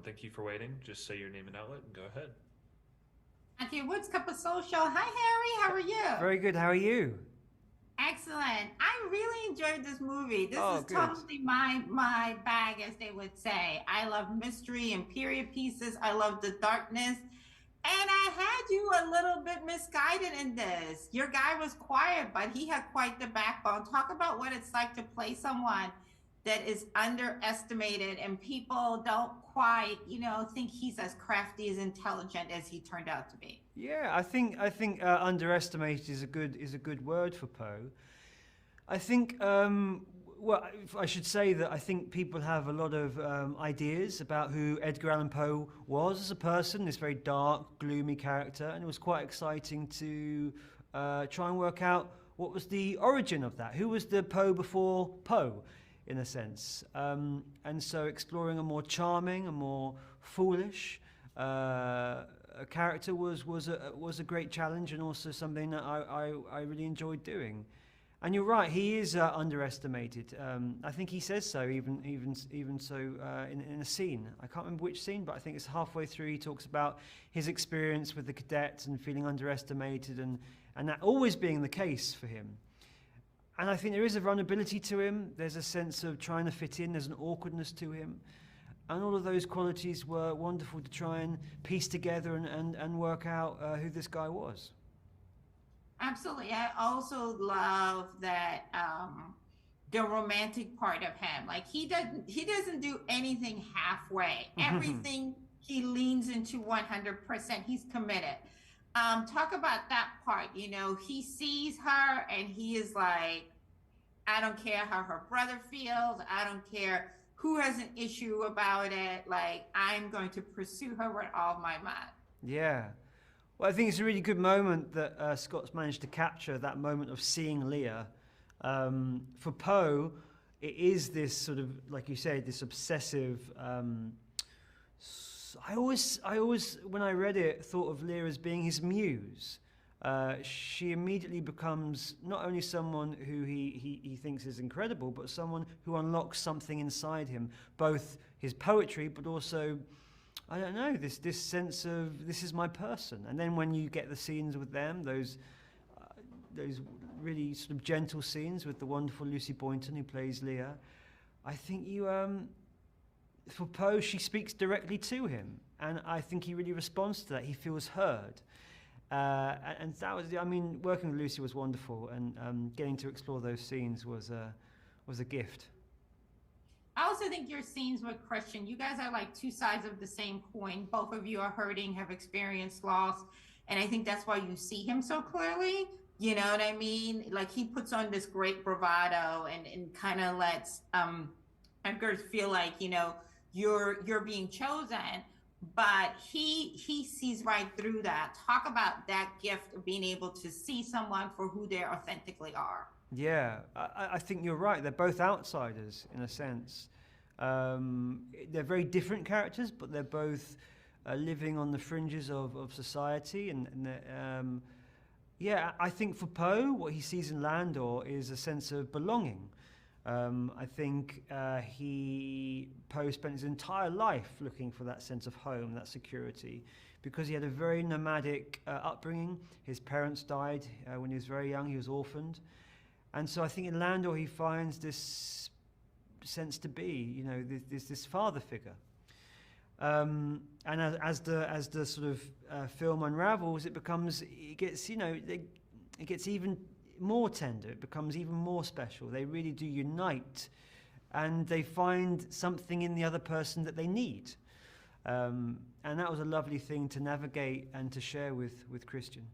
Thank you for waiting. Just say your name and outlet and go ahead. Matthew Woods, Cup of Social. Hi, Harry. How are you? Very good. How are you? Excellent. I really enjoyed this movie. This Oh, is good. totally my bag, as they would say. I love mystery and period pieces. I love the darkness. And I had you a little bit misguided in this. Your guy was quiet, but he had quite the backbone. Talk about what it's like to play someone that is underestimated and people don't quite, think he's as crafty, as intelligent as he turned out to be. Yeah, I think underestimated is a good word for Poe. I think well, I should say that I think people have a lot of ideas about who Edgar Allan Poe was as a person, this very dark, gloomy character, and it was quite exciting to try and work out what was the origin of that. Who was the Poe before Poe, in a sense? And so exploring a more charming, a more foolish a character was a great challenge, and also something that I really enjoyed doing. And you're right, he is underestimated. I think he says so, even so in a scene. I can't remember which scene, but I think it's halfway through. He talks about his experience with the cadets and feeling underestimated, and that always being the case for him. And I think there is a vulnerability to him. There's a sense of trying to fit in. There's an awkwardness to him. And all of those qualities were wonderful to try and piece together and work out who this guy was. Absolutely. I also love that the romantic part of him. Like he doesn't do anything halfway. Everything he leans into 100%. He's committed. Talk about that part. He sees her and he is like, I don't care how her brother feels. I don't care who has an issue about it. Like, I'm going to pursue her with all my might. Yeah. Well, I think it's a really good moment that Scott's managed to capture, that moment of seeing Leah. For Poe, it is this sort of, like you said, this obsessive. I always, when I read it, thought of Leah as being his muse. She immediately becomes not only someone who he thinks is incredible, but someone who unlocks something inside him, both his poetry, but also, I don't know, this sense of this is my person. And then when you get the scenes with them, those really sort of gentle scenes with the wonderful Lucy Boynton who plays Leah, I think for Poe, she speaks directly to him, and I think he really responds to that. He feels heard. And that was, working with Lucy was wonderful, and getting to explore those scenes was a gift. I also think your scenes with Christian, you guys are like two sides of the same coin. Both of you are hurting, have experienced loss, and I think that's why you see him so clearly. You know what I mean? Like he puts on this great bravado and kind of lets Edgar feel like you're being chosen. But he sees right through that. Talk about that gift of being able to see someone for who they authentically are. Yeah, I think you're right. They're both outsiders in a sense. They're very different characters, but they're both living on the fringes of society. I think for Poe, what he sees in Landor is a sense of belonging. I think Poe spent his entire life looking for that sense of home, that security, because he had a very nomadic upbringing. His parents died when he was very young. He was orphaned. And so I think in Landor he finds this sense to be, this father figure. And as the sort of film unravels, it gets even more tender. It becomes even more special. They really do unite, and they find something in the other person that they need. And that was a lovely thing to navigate and to share with Christian.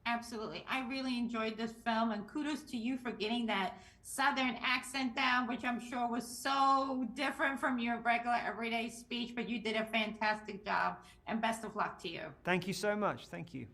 Absolutely. I really enjoyed this film, and kudos to you for getting that Southern accent down, which I'm sure was so different from your regular everyday speech, but you did a fantastic job, and best of luck to you. Thank you so much. Thank you.